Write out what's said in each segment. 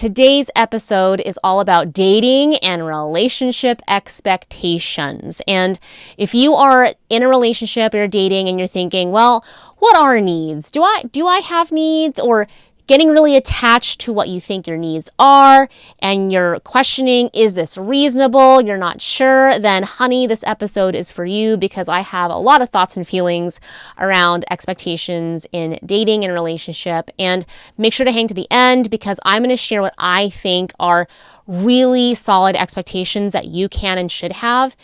Today's episode is all about dating and relationship expectations. And if you are in a relationship or you're dating and you're thinking, well, what are needs? Do I have needs? Or getting really attached to what you think your needs are and you're questioning, is this reasonable? You're not sure, then honey, this episode is for you because I have a lot of thoughts and feelings around expectations in dating and relationship. And make sure to hang to the end because I'm going to share what I think are really solid expectations that you can and should have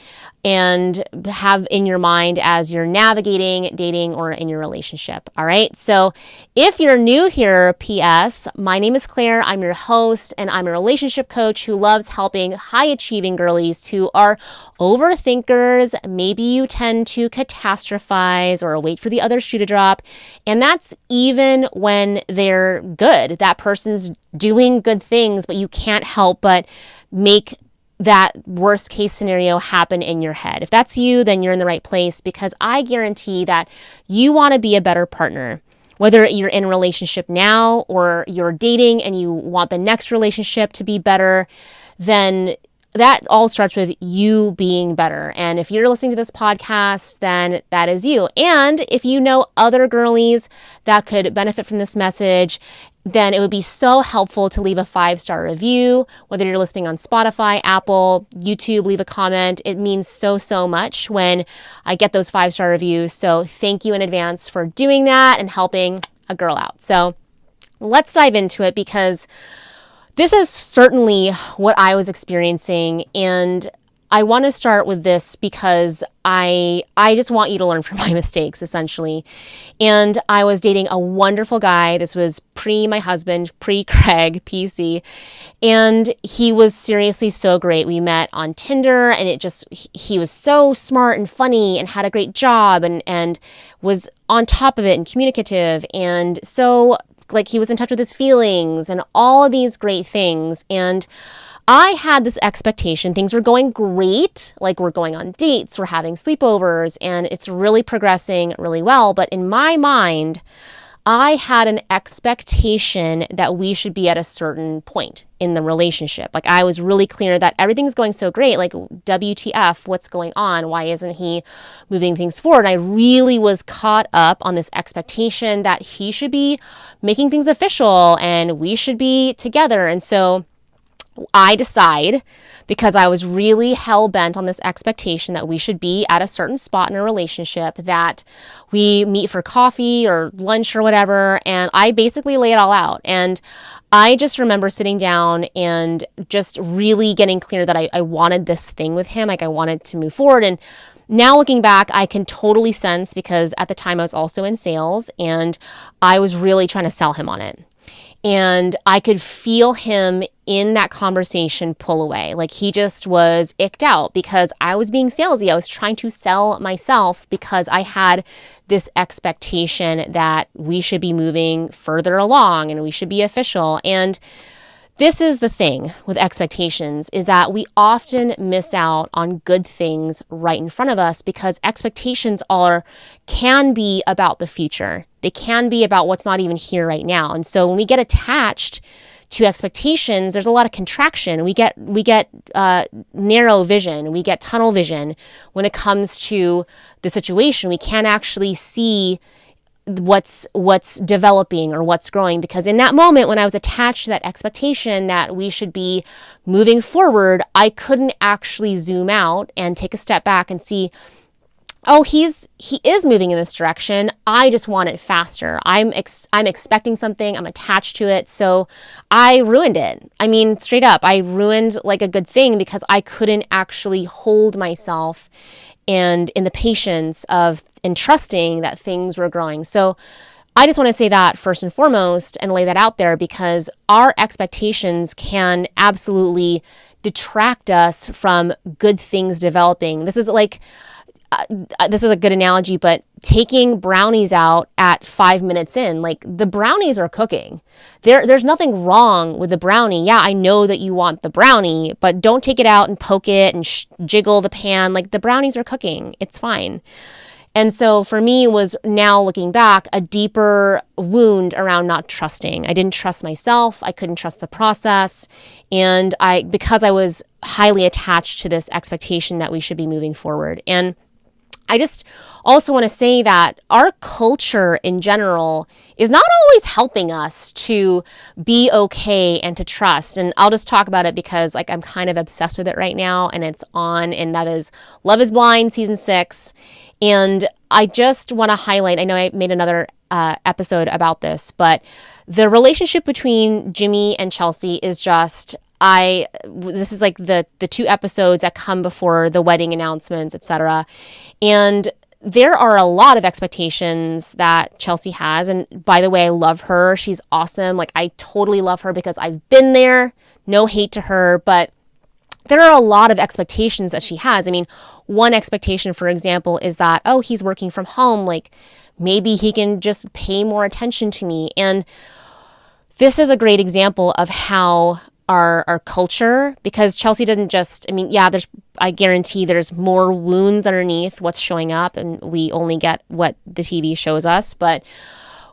and have in your mind as you're navigating, dating, or in your relationship. All right. So if you're new here, P.S., my name is Claire. I'm your host, and I'm a relationship coach who loves helping high achieving girlies who are overthinkers. Maybe you tend to catastrophize or wait for the other shoe to drop. And that's even when they're good. That person's doing good things, but you can't help but make that worst case scenario happen in your head. If that's you, then you're in the right place because I guarantee that you want to be a better partner. Whether you're in a relationship now or you're dating and you want the next relationship to be better, then that all starts with you being better. And if you're listening to this podcast, then that is you. And if you know other girlies that could benefit from this message, then it would be so helpful to leave a 5-star review, whether you're listening on Spotify, Apple, YouTube, leave a comment. It means so much when I get those 5-star reviews. So thank you in advance for doing that and helping a girl out. So let's dive into it because this is certainly what I was experiencing, and I want to start with this because I just want you to learn from my mistakes, essentially. And I was dating a wonderful guy. This was my husband, pre-Craig, PC. And he was seriously so great. We met on Tinder, and he was so smart and funny and had a great job and was on top of it and communicative. And so he was in touch with his feelings and all of these great things. And I had this expectation. Things were going great. We're going on dates, we're having sleepovers, and it's really progressing really well. But in my mind, I had an expectation that we should be at a certain point in the relationship. I was really clear that everything's going so great. WTF, what's going on? Why isn't he moving things forward? I really was caught up on this expectation that he should be making things official and we should be together. And so I decide, because I was really hell-bent on this expectation that we should be at a certain spot in a relationship, that we meet for coffee or lunch or whatever, and I basically lay it all out. And I just remember sitting down and just really getting clear that I wanted this thing with him, I wanted to move forward. And now looking back, I can totally sense, because at the time I was also in sales, and I was really trying to sell him on it. And I could feel him in that conversation pull away. He just was icked out because I was being salesy. I was trying to sell myself because I had this expectation that we should be moving further along and we should be official. And this is the thing with expectations, is that we often miss out on good things right in front of us because expectations can be about the future. They can be about what's not even here right now. And so when we get attached to expectations, there's a lot of contraction. We get narrow vision. We get tunnel vision when it comes to the situation. We can't actually see what's developing or what's growing, because in that moment when I was attached to that expectation that we should be moving forward, I couldn't actually zoom out and take a step back and see, oh, he is moving in this direction. I just want it faster. I'm expecting something. I'm attached to it. So I ruined it. Straight up, I ruined a good thing because I couldn't actually hold myself and in the patience of and trusting that things were growing. So I just want to say that first and foremost and lay that out there, because our expectations can absolutely detract us from good things developing. This is a good analogy, but taking brownies out at 5 minutes in, the brownies are cooking. There's nothing wrong with the brownie. Yeah, I know that you want the brownie, but don't take it out and poke it and jiggle the pan. The brownies are cooking. It's fine. And so for me, it was now looking back, a deeper wound around not trusting. I didn't trust myself. I couldn't trust the process. And because I was highly attached to this expectation that we should be moving forward. And I just also want to say that our culture in general is not always helping us to be okay and to trust. And I'll just talk about it because I'm kind of obsessed with it right now, and it's on, and that is Love is Blind season 6. And I just want to highlight, I know I made another episode about this, but the relationship between Jimmy and Chelsea is just, this is like the 2 episodes that come before the wedding announcements, etc. And there are a lot of expectations that Chelsea has. And by the way, I love her. She's awesome. I totally love her because I've been there. No hate to her, but there are a lot of expectations that she has. I mean, one expectation, for example, is that, oh, he's working from home. Maybe he can just pay more attention to me. And this is a great example of how our culture, because Chelsea didn't just, I guarantee there's more wounds underneath what's showing up, and we only get what the TV shows us. But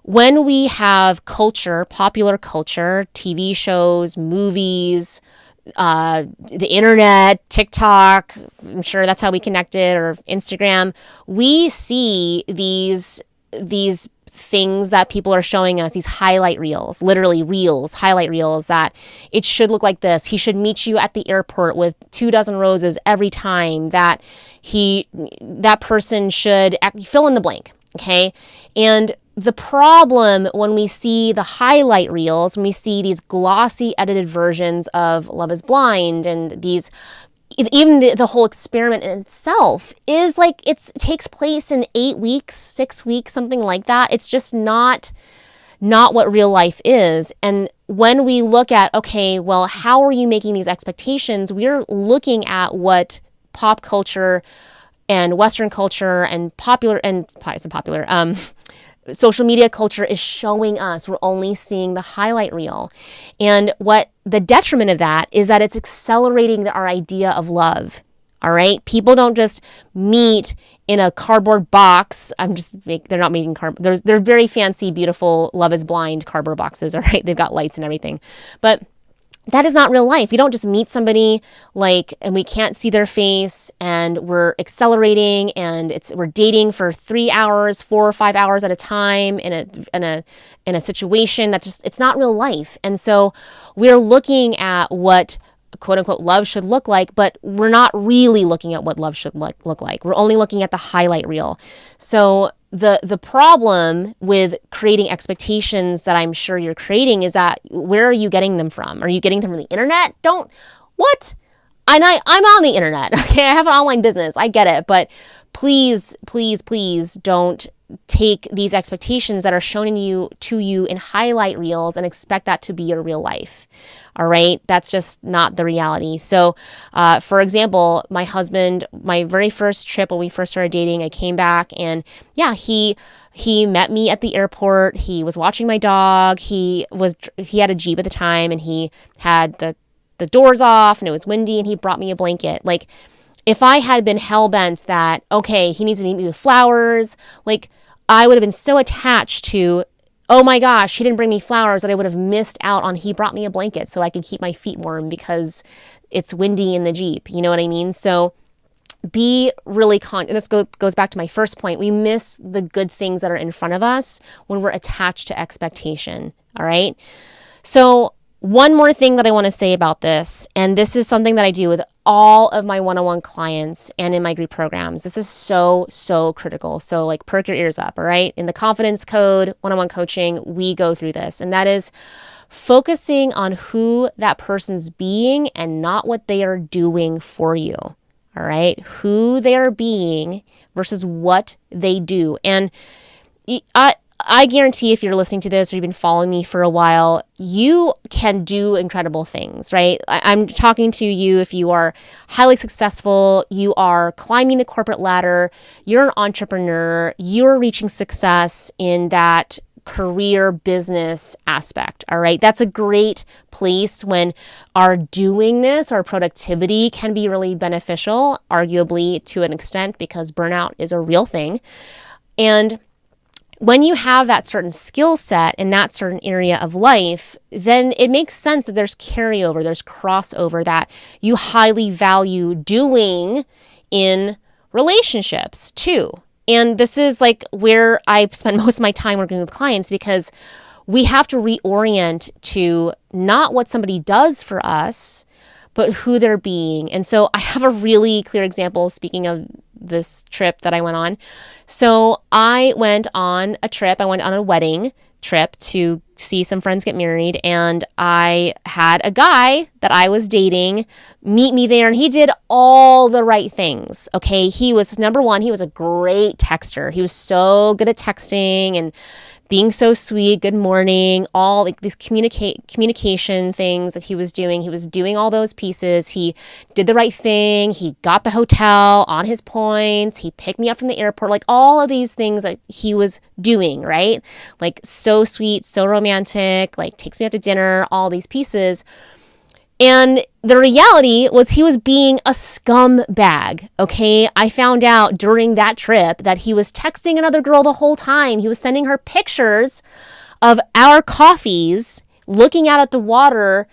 when we have culture, popular culture, TV shows, movies, the internet, TikTok, I'm sure that's how we connected, or Instagram, we see these things that people are showing us, these highlight reels, literally reels, highlight reels, that it should look like this. He should meet you at the airport with 24 roses every time, that person should fill in the blank. Okay. And the problem when we see the highlight reels, when we see these glossy edited versions of Love is Blind, and these, even the whole experiment in itself is it takes place in 8 weeks, 6 weeks, something like that. It's just not what real life is. And when we look at, okay, well, how are you making these expectations? We're looking at what pop culture and Western culture and social media culture is showing us. We're only seeing the highlight reel. And what the detriment of that is that it's accelerating our idea of love. All right. People don't just meet in a cardboard box. They're not making cardboard. They're very fancy, beautiful Love is Blind cardboard boxes. All right. They've got lights and everything, but that is not real life. You don't just meet somebody and we can't see their face, and we're accelerating, and we're dating for 3 hours, 4 or 5 hours at a time in a situation that's just, it's not real life. And so we're looking at what quote unquote love should look like, but we're not really looking at what love should look like. We're only looking at the highlight reel. So the problem with creating expectations that I'm sure you're creating is that, where are you getting them from? Are you getting them from the internet? What? And I'm on the internet. Okay. I have an online business. I get it. But please, please, please don't take these expectations that are shown to you in highlight reels and expect that to be your real life. All right. That's just not the reality. So, for example, my husband, my very first trip when we first started dating, I came back, and yeah, he met me at the airport. He was watching my dog. He had a Jeep at the time, and he had the doors off, and it was windy, and he brought me a blanket. If I had been hell-bent that, okay, he needs to meet me with flowers, I would have been so attached to, oh my gosh, he didn't bring me flowers, that I would have missed out on, he brought me a blanket so I could keep my feet warm because it's windy in the Jeep. You know what I mean? So be really this goes back to my first point. We miss the good things that are in front of us when we're attached to expectation. All right. So one more thing that I want to say about this, and this is something that I do with all of my one-on-one clients and in my group programs. This is so, so critical. So perk your ears up, all right? In the Confidence Code, one-on-one coaching, we go through this, and that is focusing on who that person's being and not what they are doing for you, all right? Who they are being versus what they do. And I guarantee if you're listening to this or you've been following me for a while, you can do incredible things, right? I'm talking to you if you are highly successful, you are climbing the corporate ladder, you're an entrepreneur, you're reaching success in that career business aspect. All right. That's a great place when our doingness, our productivity can be really beneficial, arguably to an extent, because burnout is a real thing. And when you have that certain skill set in that certain area of life, then it makes sense that there's carryover, there's crossover that you highly value doing in relationships too. And this is like where I spend most of my time working with clients, because we have to reorient to not what somebody does for us, but who they're being. And so I have a really clear example, speaking of this trip that I went on. So I went on a trip. I went on a wedding trip to see some friends get married, and I had a guy that I was dating meet me there, and he did all the right things. Okay, he was, number one, he was a great texter. He was so good at texting and being so sweet, good morning, all like these communication things that he was doing. He was doing all those pieces. He did the right thing. He got the hotel on his points. He picked me up from the airport, like all of these things that he was doing, right? Like so sweet, so romantic, like takes me out to dinner, all these pieces. And the reality was he was being a scumbag, okay? I found out during that trip that he was texting another girl the whole time. He was sending her pictures of our coffees, looking out at the water.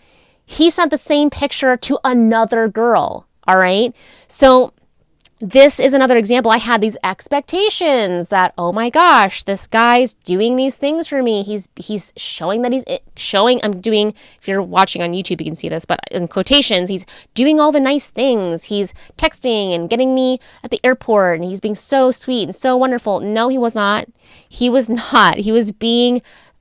He sent the same picture to another girl, all right? So this is another example. I had these expectations that, oh my gosh, this guy's doing these things for me. He's showing that I'm doing, if you're watching on YouTube, you can see this, but in quotations, he's doing all the nice things. He's texting and getting me at the airport, and he's being so sweet and so wonderful. No, he was not. He was not. He was being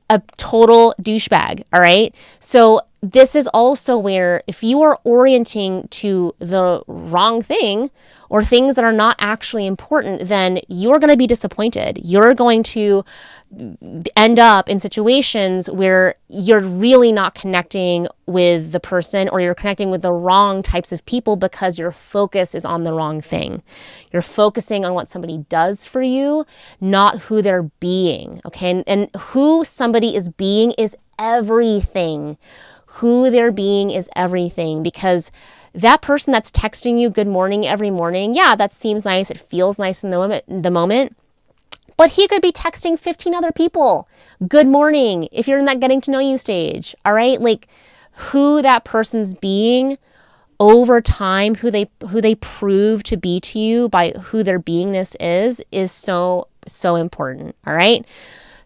a total douchebag, all right? So this is also where if you are orienting to the wrong thing or things that are not actually important, then you're going to be disappointed. You're going to end up in situations where you're really not connecting with the person, or you're connecting with the wrong types of people because your focus is on the wrong thing. You're focusing on what somebody does for you, not who they're being, okay? And who somebody is being is everything. Who they're being is everything, because that person that's texting you good morning every morning, yeah, that seems nice. It feels nice in the moment. But he could be texting 15 other people good morning if you're in that getting to know you stage, all right? Like who that person's being over time, who they prove to be to you by who their beingness is so important, all right?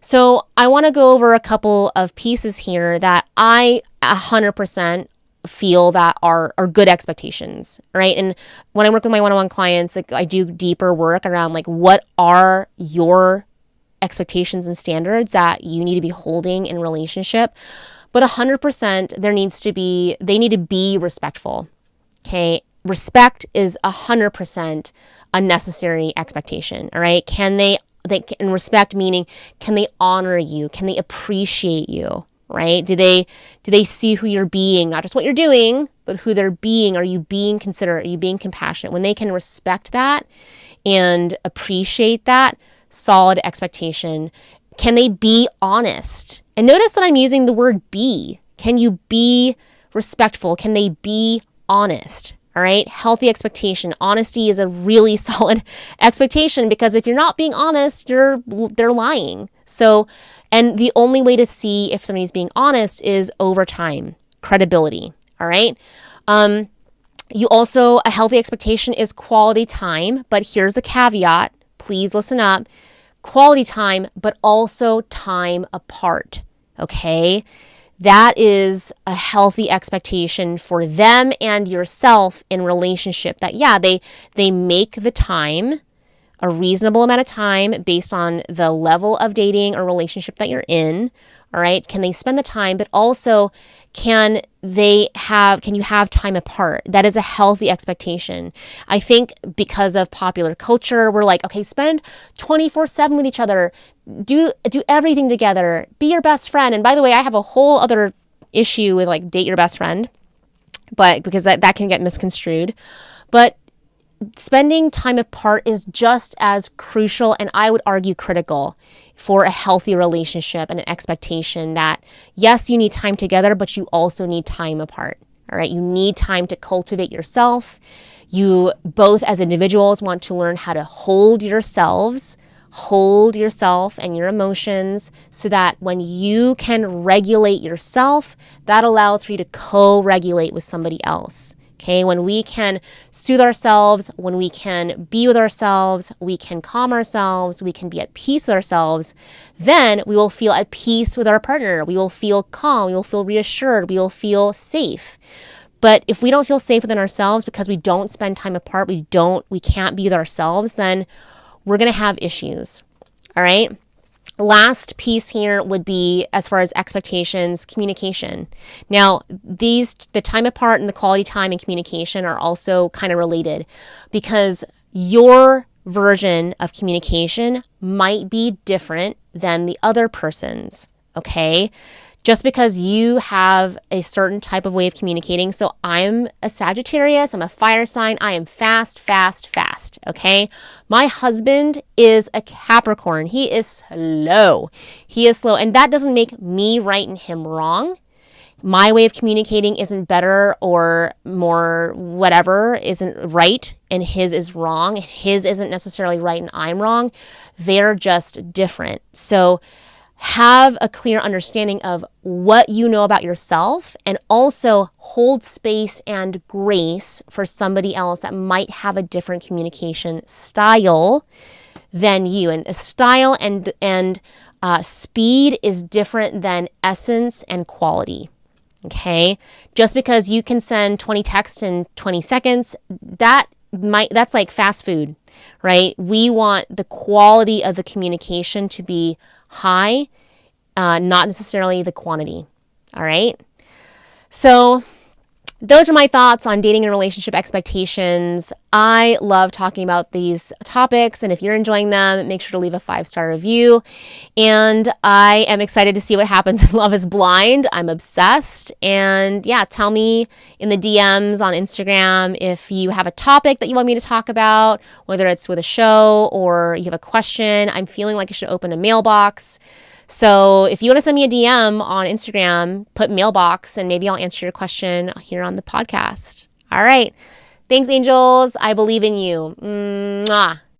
So I want to go over a couple of pieces here that I 100% feel that are good expectations, right? And when I work with my one-on-one clients, like I do deeper work around like what are your expectations and standards that you need to be holding in relationship. But 100% they need to be respectful. Okay? Respect is 100% a necessary expectation, all right? And respect meaning, can they honor you? Can they appreciate you? Right? Do they see who you're being, not just what you're doing, but who they're being? Are you being considerate? Are you being compassionate? When they can respect that and appreciate that, solid expectation. Can they be honest? And notice that I'm using the word be. Can you be respectful? Can they be honest? All right. Healthy expectation. Honesty is a really solid expectation, because if you're not being honest, they're lying. So, and the only way to see if somebody's being honest is over time, credibility. All right. A healthy expectation is quality time, but here's the caveat. Please listen up. Quality time, but also time apart. Okay. That is a healthy expectation for them and yourself in relationship, that, yeah, they make the time, a reasonable amount of time based on the level of dating or relationship that you're in. All right. Can they spend the time, but also can you have time apart? That is a healthy expectation. I think because of popular culture, we're like, okay, spend 24/7 with each other, do everything together, be your best friend. And by the way, I have a whole other issue with like date your best friend, but because that can get misconstrued. But spending time apart is just as crucial, and I would argue critical, for a healthy relationship and an expectation that, yes, you need time together, but you also need time apart. All right. You need time to cultivate yourself. You both as individuals want to learn how to hold yourself and your emotions so that when you can regulate yourself, that allows for you to co-regulate with somebody else. Okay, when we can soothe ourselves, when we can be with ourselves, we can calm ourselves, we can be at peace with ourselves, then we will feel at peace with our partner. We will feel calm, we will feel reassured, we will feel safe. But if we don't feel safe within ourselves because we don't spend time apart, we can't be with ourselves, then we're going to have issues. All right? Last piece here would be, as far as expectations, communication. Now, the time apart and the quality time and communication are also kind of related, because your version of communication might be different than the other person's, okay? Just because you have a certain type of way of communicating. So I'm a Sagittarius, I'm a fire sign, I am fast, okay? My husband is a Capricorn. He is slow. And that doesn't make me right and him wrong. My way of communicating isn't better or more whatever, isn't right, and his is wrong. His isn't necessarily right and I'm wrong. They're just different. So have a clear understanding of what you know about yourself, and also hold space and grace for somebody else that might have a different communication style than you. And a style and speed is different than essence and quality. Okay? Just because you can send 20 texts in 20 seconds, that's like fast food, right? We want the quality of the communication to be high, not necessarily the quantity. All right. So those are my thoughts on dating and relationship expectations. I love talking about these topics, and if you're enjoying them, make sure to leave a 5-star review. And I am excited to see what happens in Love is Blind. I'm obsessed. And yeah, tell me in the DMs on Instagram if you have a topic that you want me to talk about, whether it's with a show or you have a question. I'm feeling like I should open a mailbox. So if you want to send me a DM on Instagram, put mailbox, and maybe I'll answer your question here on the podcast. All right. Thanks, angels. I believe in you. Mwah.